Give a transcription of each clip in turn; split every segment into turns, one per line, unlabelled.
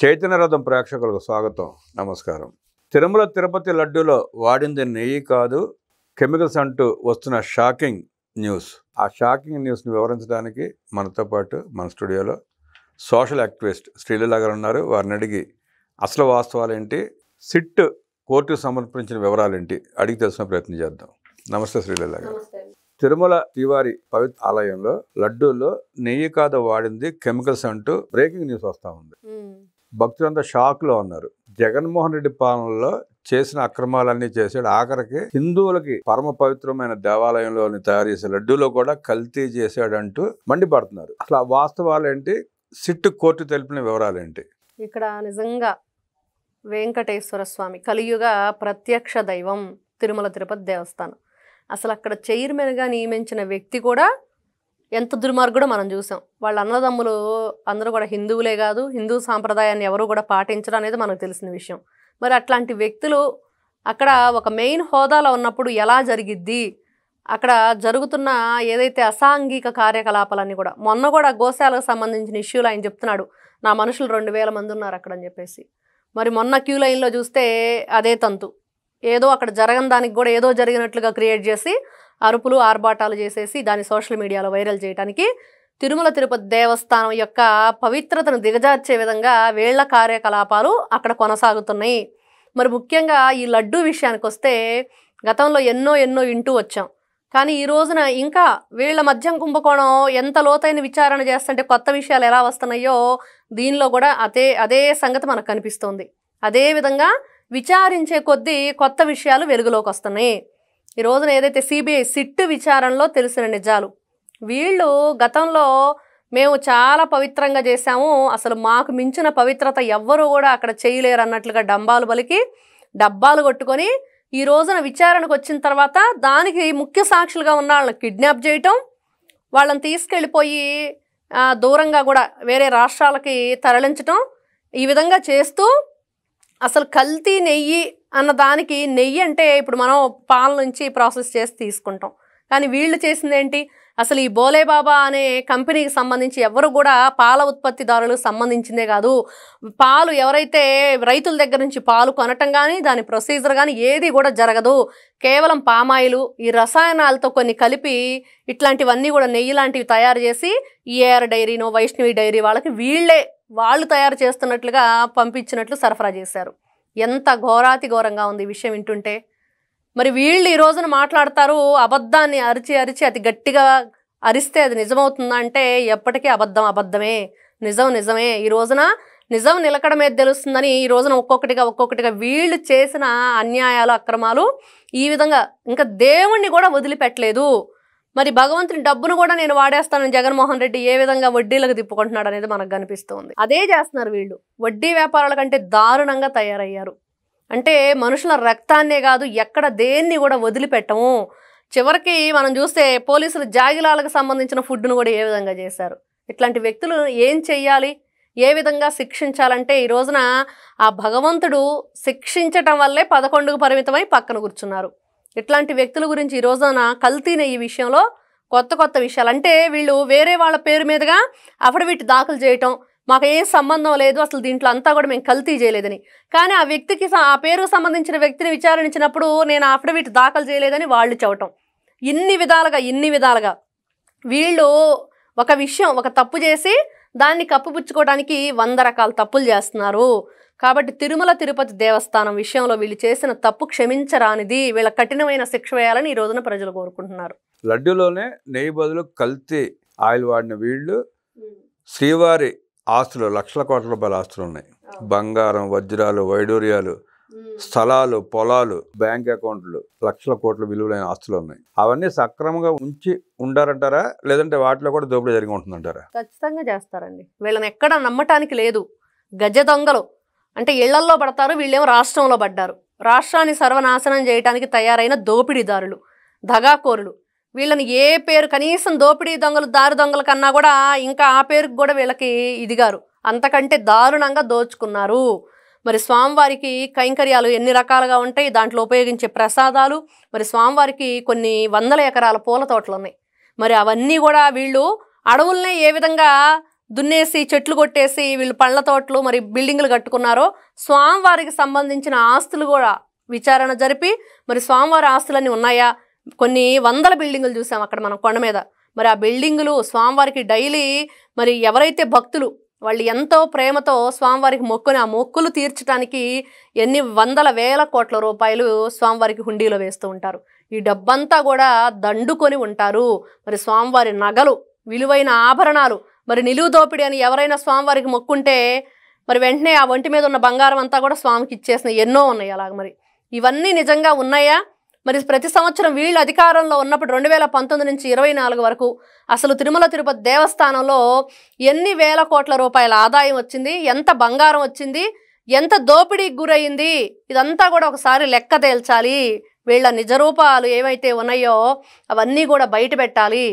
చైతన్య రథం ప్రేక్షకులకు స్వాగతం, నమస్కారం. తిరుమల తిరుపతి లడ్డూలో వాడింది నెయ్యి కాదు, కెమికల్స్ అంటూ వస్తున్న షాకింగ్ న్యూస్. ఆ షాకింగ్ న్యూస్ని వివరించడానికి మనతో పాటు మన స్టూడియోలో సోషల్ యాక్టివిస్ట్ శ్రీలీల గారు ఉన్నారు. వారిని అడిగి అసలు వాస్తవాలు ఏంటి, సిట్ కోర్టుకు సమర్పించిన వివరాలు ఏంటి అడిగి తెలుసుకునే ప్రయత్నం చేద్దాం. నమస్తే శ్రీలీల గారు. తిరుమల శ్రీవారి పవిత్ర ఆలయంలో లడ్డూల్లో నెయ్యి కాదు వాడింది కెమికల్స్ అంటూ బ్రేకింగ్ న్యూస్ వస్తూ ఉంది. భక్తులంతా షాక్ లో ఉన్నారు. జగన్మోహన్ రెడ్డి పాలనలో చేసిన అక్రమాలన్నీ చేశాడు. ఆఖరికి హిందువులకి పరమ పవిత్రమైన దేవాలయంలోని తయారు చేసే లడ్డూలో కూడా కల్తీ చేశాడంటూ మండిపడుతున్నారు. అసలు ఆ వాస్తవాలు ఏంటి, సిట్ కోర్టు తెలిపిన వివరాలు ఏంటి?
ఇక్కడ నిజంగా వెంకటేశ్వర స్వామి కలియుగ ప్రత్యక్ష దైవం తిరుమల తిరుపతి దేవస్థానం. అసలు అక్కడ చైర్మన్గా నియమించిన వ్యక్తి కూడా ఎంత దుర్మార్గుడో మనం చూసాం. వాళ్ళ అన్నదమ్ములు అందరూ కూడా హిందువులే కాదు, హిందూ సాంప్రదాయాన్ని ఎవరు కూడా పాటించడం అనేది మనకు తెలిసిన విషయం. మరి అట్లాంటి వ్యక్తులు అక్కడ ఒక మెయిన్ హోదాలో ఉన్నప్పుడు ఎలా జరిగిద్ది, అక్కడ జరుగుతున్న ఏదైతే అసాంఘిక కార్యకలాపాలన్నీ కూడా, మొన్న కూడా గోశాలకు సంబంధించిన ఇష్యూలు ఆయన చెప్తున్నాడు, నా మనుషులు 2000 మంది ఉన్నారు అక్కడ అని చెప్పేసి. మరి మొన్న క్యూ లైన్లో చూస్తే అదే తంతు, ఏదో అక్కడ జరగని దానికి కూడా ఏదో జరిగినట్లుగా క్రియేట్ చేసి అరుపులు ఆర్భాటాలు చేసేసి దాన్ని సోషల్ మీడియాలో వైరల్ చేయడానికి తిరుమల తిరుపతి దేవస్థానం యొక్క పవిత్రతను దిగజార్చే విధంగా వీళ్ల కార్యకలాపాలు అక్కడ కొనసాగుతున్నాయి. మరి ముఖ్యంగా ఈ లడ్డూ విషయానికి వస్తే గతంలో ఎన్నో వింటూ వచ్చాం. కానీ ఈ రోజున ఇంకా వీళ్ళ మద్యం కుంభకోణం ఎంత లోతైన విచారణ చేస్తుంటే కొత్త విషయాలు ఎలా వస్తున్నాయో దీనిలో కూడా అదే సంగతి మనకు కనిపిస్తోంది. అదేవిధంగా విచారించే కొద్దీ కొత్త విషయాలు వెలుగులోకి వస్తున్నాయి. ఈ రోజున ఏదైతే సిబిఐ సిట్ విచారణలో తెలిసిన నిజాలు, వీళ్ళు గతంలో మేము చాలా పవిత్రంగా చేశాము, అసలు మాకు మించిన పవిత్రత ఎవ్వరూ కూడా అక్కడ చేయలేరు అన్నట్లుగా డంబాలు బలికి డబ్బాలు కొట్టుకొని ఈ రోజున విచారణకు వచ్చిన తర్వాత దానికి ముఖ్య సాక్షులుగా ఉన్న వాళ్ళని కిడ్నాప్ చేయటం, వాళ్ళని తీసుకెళ్ళిపోయి దూరంగా కూడా వేరే రాష్ట్రాలకి తరలించటం, ఈ విధంగా చేస్తూ అసలు కల్తీ నెయ్యి అన్న దానికి, నెయ్యి అంటే ఇప్పుడు మనం పాల నుంచి ప్రాసెస్ చేసి తీసుకుంటాం, కానీ వీళ్ళు చేసింది ఏంటి, అసలు ఈ బోలేబాబా అనే కంపెనీకి సంబంధించి ఎవరు కూడా పాల ఉత్పత్తిదారులకు సంబంధించిందే కాదు, పాలు ఎవరైతే రైతుల దగ్గర నుంచి పాలు కొనటం కానీ దాని ప్రొసీజర్ కానీ ఏది కూడా జరగదు, కేవలం పామాయిలు ఈ రసాయనాలతో కొన్ని కలిపి ఇట్లాంటివన్నీ కూడా నెయ్యి లాంటివి తయారు చేసి ఈఏఆర్ డైరీనో వైష్ణవి డైరీ వాళ్ళకి వాళ్ళు తయారు చేస్తున్నట్లుగా పంపించినట్లు సరఫరా చేశారు. ఎంత ఘోరాతి ఘోరంగా ఉంది ఈ విషయం వింటుంటే. మరి వీళ్ళు ఈ రోజున మాట్లాడతారు, అబద్ధాన్ని అరిచి అతి గట్టిగా అరిస్తే అది నిజమవుతుందా అంటే ఎప్పటికీ అబద్ధమే, నిజమే. ఈ రోజున నిజం నిలకడ మీద తెలుస్తుందని ఈ రోజున ఒక్కొక్కటిగా వీళ్ళు చేసిన అన్యాయాలు అక్రమాలు ఈ విధంగా ఇంకా దేవుణ్ణి కూడా వదిలిపెట్టలేదు. మరి భగవంతుని డబ్బును కూడా నేను వాడేస్తానని జగన్మోహన్ రెడ్డి ఏ విధంగా వడ్డీలకు తిప్పుకుంటున్నాడు అనేది మనకు కనిపిస్తుంది. అదే చేస్తున్నారు వీళ్ళు. వడ్డీ వ్యాపారాల కంటే దారుణంగా తయారయ్యారు. అంటే మనుషుల రక్తాన్నే కాదు ఎక్కడ దేన్ని కూడా వదిలిపెట్టము. చివరికి మనం చూస్తే పోలీసులు జాగిలాలకు సంబంధించిన ఫుడ్ను కూడా ఏ విధంగా చేశారు. ఇట్లాంటి వ్యక్తులు ఏం చెయ్యాలి, ఏ విధంగా శిక్షించాలంటే ఈ రోజున ఆ భగవంతుడు శిక్షించటం వల్లే 11కు పరిమితమై పక్కన కూర్చున్నారు. ఇట్లాంటి వ్యక్తుల గురించి ఈ రోజున కల్తీన ఈ విషయంలో కొత్త విషయాలు, అంటే వీళ్ళు వేరే వాళ్ళ పేరు మీదుగా అఫిడవిట్ దాఖలు చేయటం, మాకు ఏ సంబంధం లేదు, అసలు దీంట్లో అంతా కూడా మేము కల్తీ చేయలేదని. కానీ ఆ వ్యక్తికి ఆ పేరుకు సంబంధించిన వ్యక్తిని విచారించినప్పుడు నేను అఫిడవిట్ దాఖలు చేయలేదని వాళ్ళు చెప్పటం, ఇన్ని విధాలుగా వీళ్ళు ఒక తప్పు చేసి దాన్ని కప్పుపుచ్చుకోవడానికి 100 రకాల తప్పులు చేస్తున్నారు. కాబట్టి తిరుమల తిరుపతి దేవస్థానం విషయంలో వీళ్ళు చేసిన తప్పు క్షమించరానిది, వీళ్ళ కఠినమైన శిక్ష వేయాలని ఈ రోజున ప్రజలు కోరుకుంటున్నారు.
లడ్డూలోనే నెయ్యి బదులు కల్తీ ఆయిల్ వాడిన వీళ్ళు శ్రీవారి ఆస్తులు, లక్షల కోట్ల రూపాయల ఆస్తులు ఉన్నాయి. బంగారం, వజ్రాలు, వైడూర్యాలు, స్థలాలు, పొలాలు, బ్యాంక్ అకౌంట్లు, లక్షల కోట్ల విలువలైన ఆస్తులు ఉన్నాయి. అవన్నీ సక్రమంగా ఉంచి ఉండారంటారా, లేదంటే వాటిలో కూడా దోపిడీ జరిగి ఉంటుందంటారా?
ఖచ్చితంగా చేస్తారండి. వీళ్ళని ఎక్కడ నమ్మటానికి లేదు. గజ దొంగలు అంటే ఇళ్లల్లో పడతారు, వీళ్ళేమో రాష్ట్రంలో పడ్డారు. రాష్ట్రాన్ని సర్వనాశనం చేయడానికి తయారైన దోపిడీదారులు, దగాకోరులు. వీళ్ళని ఏ పేరు, కనీసం దోపిడీ దొంగలు, దారి దొంగల కన్నా కూడా ఇంకా ఆ పేరుకు కూడా వీళ్ళకి ఇదిగారు, అంతకంటే దారుణంగా దోచుకున్నారు. మరి స్వామివారికి కైంకర్యాలు ఎన్ని రకాలుగా ఉంటాయి, దాంట్లో ఉపయోగించే ప్రసాదాలు, మరి స్వామివారికి కొన్ని 100 ఎకరాల పూల తోటలు ఉన్నాయి. మరి అవన్నీ కూడా వీళ్ళు అడవుల్నే ఏ విధంగా దున్నేసి చెట్లు కొట్టేసి వీళ్ళు పళ్ళ తోటలు మరి బిల్డింగులు కట్టుకున్నారో స్వామివారికి సంబంధించిన ఆస్తులు కూడా విచారణ జరిపి మరి స్వామివారి ఆస్తులన్నీ ఉన్నాయా, కొన్ని వందల బిల్డింగులు చూసాం అక్కడ మనం కొండ మీద. మరి ఆ బిల్డింగులు స్వామివారికి డైలీ మరి ఎవరైతే భక్తులు వాళ్ళు ఎంతో ప్రేమతో స్వామివారికి మొక్కుని ఆ మొక్కులు తీర్చడానికి ఎన్ని వందల వేల కోట్ల రూపాయలు స్వామివారికి హుండీలో వేస్తూ ఉంటారు. ఈ డబ్బంతా కూడా దండుకొని ఉంటారు. మరి స్వామివారి నగలు, విలువైన ఆభరణాలు, మరి నిలువు దోపిడీ అని ఎవరైనా స్వామివారికి మొక్కుంటే మరి వెంటనే ఆ ఒంటి మీద ఉన్న బంగారం అంతా కూడా స్వామికి ఇచ్చేసిన ఎన్నో ఉన్నాయి. అలాగ మరి ఇవన్నీ నిజంగా ఉన్నాయా? మరి ప్రతి సంవత్సరం వీళ్ళు అధికారంలో ఉన్నప్పుడు 2019 నుంచి 24 వరకు అసలు తిరుమల తిరుపతి దేవస్థానంలో ఎన్ని వేల కోట్ల రూపాయల ఆదాయం వచ్చింది, ఎంత బంగారం వచ్చింది, ఎంత దోపిడీకి గురయింది, ఇదంతా కూడా ఒకసారి లెక్క తేల్చాలి. వీళ్ళ నిజరూపాలు ఏవైతే ఉన్నాయో అవన్నీ కూడా బయట పెట్టాలి.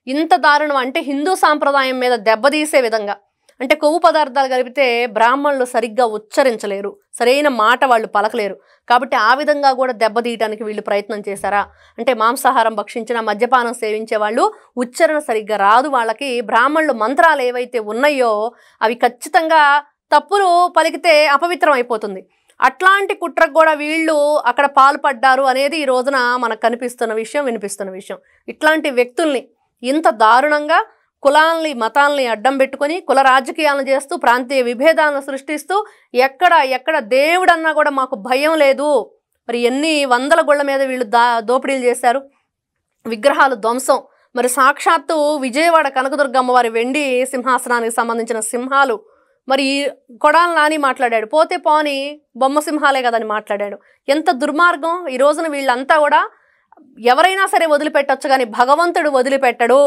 ఇంత దారుణం అంటే హిందూ సాంప్రదాయం మీద దెబ్బతీసే విధంగా, అంటే కొవ్వు పదార్థాలు కలిపితే బ్రాహ్మణులు సరిగ్గా ఉచ్చరించలేరు, సరైన మాట వాళ్ళు పలకలేరు. కాబట్టి ఆ విధంగా కూడా దెబ్బతీయడానికి వీళ్ళు ప్రయత్నం చేశారా? అంటే మాంసాహారం భక్షించిన, మద్యపానం సేవించే వాళ్ళు ఉచ్చరణ సరిగ్గా రాదు వాళ్ళకి. బ్రాహ్మణులు మంత్రాలు ఏవైతే ఉన్నాయో అవి ఖచ్చితంగా తప్పులు పలికితే అపవిత్రం అయిపోతుంది. అట్లాంటి కుట్రకు కూడా వీళ్ళు అక్కడ పాల్పడ్డారు అనేది ఈ రోజున మనకు కనిపిస్తున్న విషయం, వినిపిస్తున్న విషయం. ఇట్లాంటి వ్యక్తుల్ని ఇంత దారుణంగా కులాల్ని మతాల్ని అడ్డం పెట్టుకొని కుల రాజకీయాలను చేస్తూ ప్రాంతీయ విభేదాలను సృష్టిస్తూ ఎక్కడ దేవుడన్నా కూడా మాకు భయం లేదు. మరి ఎన్ని వందల గుళ్ళ మీద వీళ్ళు దోపిడీలు చేశారు, విగ్రహాలు ధ్వంసం. మరి సాక్షాత్తు విజయవాడ కనకదుర్గమ్మ వారి వెండి సింహాసనానికి సంబంధించిన సింహాలు మరి కొడాల నాని మాట్లాడాడు, పోతే పోని బొమ్మ సింహాలే కదని మాట్లాడాడు. ఎంత దుర్మార్గం! ఈ రోజున వీళ్ళంతా కూడా ఎవరైనా సరే వదిలిపెట్టచ్చు కానీ భగవంతుడు వదిలిపెట్టడు.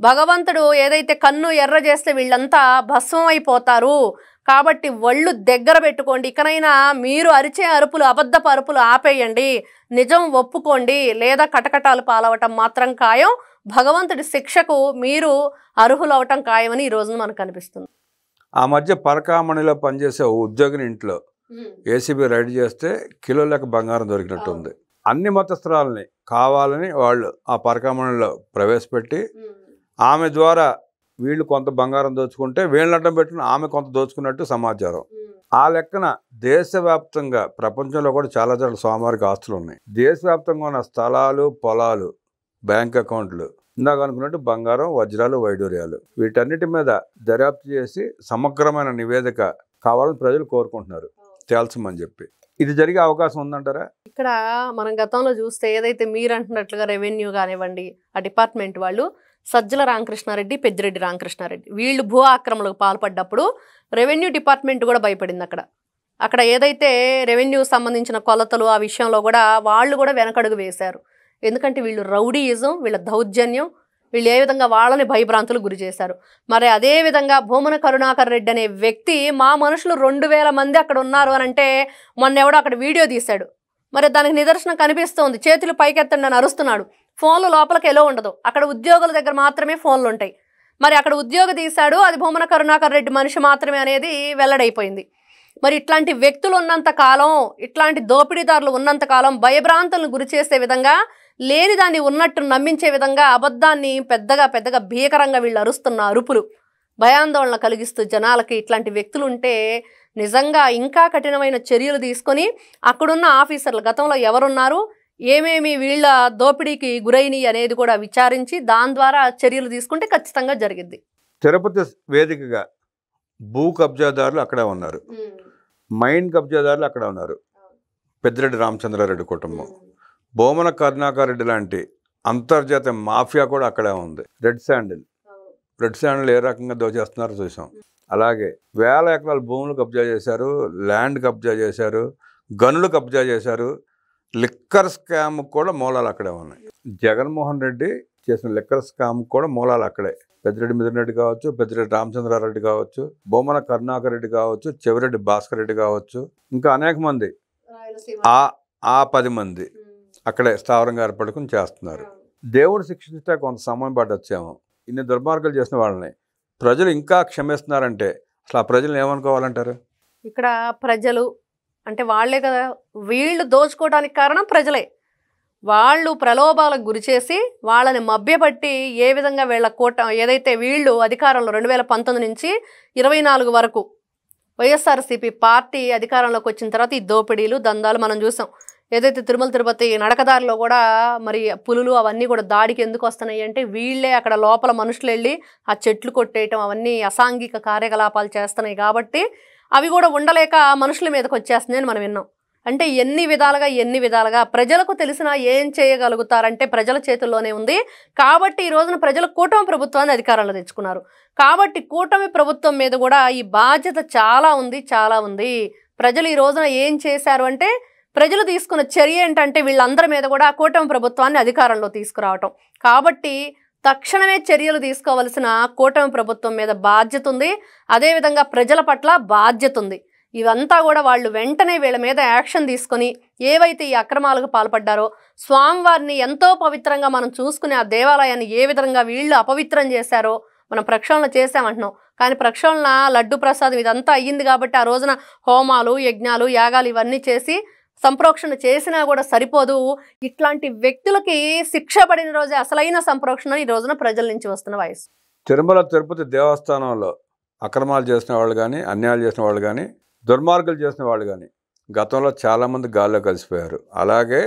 భగవంతుడు ఏదైతే కన్ను ఎర్ర చేస్తే వీళ్ళంతా భస్మం అయిపోతారు. కాబట్టి ఒళ్ళు దగ్గర పెట్టుకోండి. ఇకనైనా మీరు అరిచే అరుపులు, అబద్ధపు అరుపులు ఆపేయండి, నిజం ఒప్పుకోండి, లేదా కటకటాలు పాలవటం మాత్రం ఖాయం. భగవంతుడి శిక్షకు మీరు అర్హులవటం ఖాయమని ఈ రోజున మనకు కనిపిస్తుంది.
ఆ మధ్య పరకామణిలో పనిచేసే ఓ ఉద్యోగిని ఇంట్లో ఏసీబీ రైడ్ చేస్తే కిలో లెక్క బంగారం దొరికినట్టుంది. అన్ని మతస్థురాలని కావాలని వాళ్ళు ఆ పరకామణిలో ప్రవేశపెట్టి ఆమె ద్వారా వీళ్ళు కొంత బంగారం దోచుకుంటే వీళ్ళని అడ్డం పెట్టుకుని ఆమె కొంత దోచుకున్నట్టు సమాచారం. ఆ లెక్కన దేశవ్యాప్తంగా ప్రపంచంలో కూడా చాలా చాలా స్వామివారికి ఆస్తులు ఉన్నాయి. దేశవ్యాప్తంగా ఉన్న స్థలాలు, పొలాలు, బ్యాంక్ అకౌంట్లు, ఇందాక అనుకున్నట్టు బంగారం, వజ్రాలు, వైడూర్యాలు, వీటన్నిటి మీద దర్యాప్తు చేసి సమగ్రమైన నివేదిక కావాలని ప్రజలు కోరుకుంటున్నారు తేల్చమని చెప్పి. ఇది జరిగే అవకాశం ఉందంటారా?
ఇక్కడ మనం గతంలో చూస్తే ఏదైతే మీరు అంటున్నట్లుగా రెవెన్యూ కానివ్వండి, ఆ డిపార్ట్మెంట్ వాళ్ళు సజ్జల రామకృష్ణారెడ్డి, పెద్దిరెడ్డి రామకృష్ణారెడ్డి వీళ్ళు భూ ఆక్రమణకు పాల్పడ్డప్పుడు రెవెన్యూ డిపార్ట్మెంట్ కూడా భయపడింది. అక్కడ ఏదైతే రెవెన్యూ సంబంధించిన కొలతలు ఆ విషయంలో కూడా వాళ్ళు కూడా వెనకడుగు వేశారు. ఎందుకంటే వీళ్ళు రౌడీయిజం, వీళ్ళ దౌర్జన్యం, వీళ్ళు ఏ విధంగా వాళ్ళని భయభ్రాంతులు గురి చేశారు. మరి అదేవిధంగా భూమన కరుణాకర్ రెడ్డి అనే వ్యక్తి మా మనుషులు 2000 మంది అక్కడ ఉన్నారు అని అంటే మొన్న ఎవడో అక్కడ వీడియో తీశాడు. మరి దానికి నిదర్శనం కనిపిస్తోంది. చేతులు పైకెత్తండి అని అరుస్తున్నాడు. ఫోన్లు లోపలికి ఎలా ఉండదు, అక్కడ ఉద్యోగుల దగ్గర మాత్రమే ఫోన్లు ఉంటాయి. మరి అక్కడ ఉద్యోగి తీశాడు, అది భూమన కరుణాకర్ రెడ్డి మనిషి మాత్రమే అనేది వెల్లడైపోయింది. మరి ఇట్లాంటి వ్యక్తులు ఉన్నంత కాలం, ఇట్లాంటి దోపిడీదారులు ఉన్నంత కాలం భయభ్రాంతులను గురి చేసే విధంగా, లేని దాన్ని ఉన్నట్టు నమ్మించే విధంగా, అబద్ధాన్ని పెద్దగా భీకరంగా వీళ్ళు అరుస్తున్న అరుపులు భయాందోళన కలిగిస్తూ జనాలకి ఇట్లాంటి వ్యక్తులు ఉంటే నిజంగా ఇంకా కఠినమైన చర్యలు తీసుకొని అక్కడున్న ఆఫీసర్లు గతంలో ఎవరున్నారు, ఏమేమి వీళ్ళ దోపిడీకి గురైనవి అనేది కూడా విచారించి దాని ద్వారా చర్యలు తీసుకుంటే ఖచ్చితంగా జరిగింది.
తిరుపతి వేదికగా భూ కబ్జాదారులు అక్కడే ఉన్నారు, మైన్ కబ్జాదారులు అక్కడ ఉన్నారు. పెద్దిరెడ్డి రామచంద్రారెడ్డి కుటుంబం, భూమన కరుణాకర్ రెడ్డి లాంటి అంతర్జాతీయ మాఫియా కూడా అక్కడే ఉంది. రెడ్ శాండిల్ ఏ రకంగా దోచేస్తున్నారో చూసాం. అలాగే వేల ఎకరాల భూములు కబ్జా చేశారు, ల్యాండ్ కబ్జా చేశారు, గనులు కబ్జా చేశారు. లిక్కర్ స్కామ్ కూడా మూలాలు అక్కడే ఉన్నాయి. జగన్మోహన్ రెడ్డి చేసిన లిక్కర్ స్కామ్ కూడా మూలాలు అక్కడే. పెద్దిరెడ్డి మిథున్ రెడ్డి కావచ్చు, పెద్దిరెడ్డి రామచంద్రారెడ్డి కావచ్చు, భూమన కరుణాకర్ రెడ్డి కావచ్చు, చెవిరెడ్డి భాస్కర్ రెడ్డి కావచ్చు, ఇంకా అనేక మంది, ఆ 10 మంది అక్కడే స్థావరంగా ఏర్పడుకుని చేస్తున్నారు. దేవుడు శిక్షిస్తే కొంత సమయం పట్టొచ్చేమో. ఇన్ని దుర్మార్గాలు చేసిన వాళ్ళని ప్రజలు ఇంకా క్షమిస్తున్నారంటే అసలు ఆ ప్రజలు ఏమనుకోవాలంటారు?
ఇక్కడ ప్రజలు అంటే వాళ్లే కదా, వీళ్ళు దోచుకోవడానికి కారణం ప్రజలే. వాళ్ళు ప్రలోభాలకు గురిచేసి వాళ్ళని మభ్యపట్టి ఏ విధంగా వీళ్ళ ఏదైతే వీళ్ళు అధికారంలో 2019 నుంచి 24 వరకు వైఎస్ఆర్సీపీ పార్టీ అధికారంలోకి వచ్చిన తర్వాత ఈ దోపిడీలు దందాలు మనం చూసాం. ఏదైతే తిరుమల తిరుపతి నడకదారిలో కూడా మరి పులులు అవన్నీ కూడా దాడికి ఎందుకు వస్తున్నాయి అంటే వీళ్ళే అక్కడ లోపల మనుషులు వెళ్ళి ఆ చెట్లు కొట్టేయటం అవన్నీ అసాంఘిక కార్యకలాపాలు చేస్తున్నాయి కాబట్టి అవి కూడా ఉండలేక మనుషుల మీదకి వచ్చేస్తున్నాయని మనం విన్నాం. అంటే ఎన్ని విధాలుగా ప్రజలకు తెలిసినా ఏం చేయగలుగుతారంటే ప్రజల చేతుల్లోనే ఉంది. కాబట్టి ఈ రోజున ప్రజలు కూటమి ప్రభుత్వాన్ని అధికారంలో తెచ్చుకున్నారు. కాబట్టి కూటమి ప్రభుత్వం మీద కూడా ఈ బాధ్యత చాలా ఉంది. ప్రజలు ఈ రోజున ఏం చేశారు అంటే ప్రజలు తీసుకున్న చర్య ఏంటంటే వీళ్ళందరి మీద కూడా కూటమి ప్రభుత్వాన్ని అధికారంలో తీసుకురావటం. కాబట్టి తక్షణమే చర్యలు తీసుకోవాల్సిన కూటమి ప్రభుత్వం మీద బాధ్యత ఉంది. అదేవిధంగా ప్రజల పట్ల బాధ్యత ఉంది. ఇవంతా కూడా వాళ్ళు వెంటనే వీళ్ళ మీద యాక్షన్ తీసుకొని ఏవైతే ఈ అక్రమాలకు పాల్పడ్డారో స్వామివారిని ఎంతో పవిత్రంగా మనం చూసుకునే ఆ దేవాలయాన్ని ఏ విధంగా వీళ్ళు అపవిత్రం చేశారో మనం ప్రక్షాళన చేసామంటున్నాం. కానీ ప్రక్షాళన లడ్డు ప్రసాదం ఇదంతా అయ్యింది కాబట్టి ఆ రోజున హోమాలు యజ్ఞాలు యాగాలు ఇవన్నీ చేసి సంప్రోక్షణ చేసినా కూడా సరిపోదు. ఇట్లాంటి వ్యక్తులకి శిక్ష పడిన రోజే అసలైన సంప్రోక్షణ ఈ రోజున ప్రజల నుంచి వస్తున్న వాయిస్.
తిరుమల తిరుపతి దేవస్థానంలో అక్రమాలు చేసిన వాళ్ళు కానీ అన్యాయాలు చేసిన వాళ్ళు కానీ దుర్మార్గాలు చేసిన వాళ్ళు కానీ గతంలో చాలామంది గాల్లో కలిసిపోయారు. అలాగే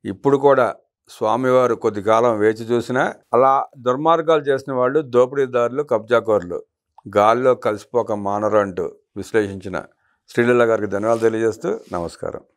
ఇప్పుడు కూడా స్వామివారు కొద్ది కాలం వేచి చూసినా అలా దుర్మార్గాలు చేసిన వాళ్ళు దోపిడీదారులు కబ్జాకోరులు గాల్లో కలిసిపోక మానరు అంటూ విశ్లేషించిన శ్రీలీల గారికి ధన్యవాదాలు తెలియజేస్తూ నమస్కారం.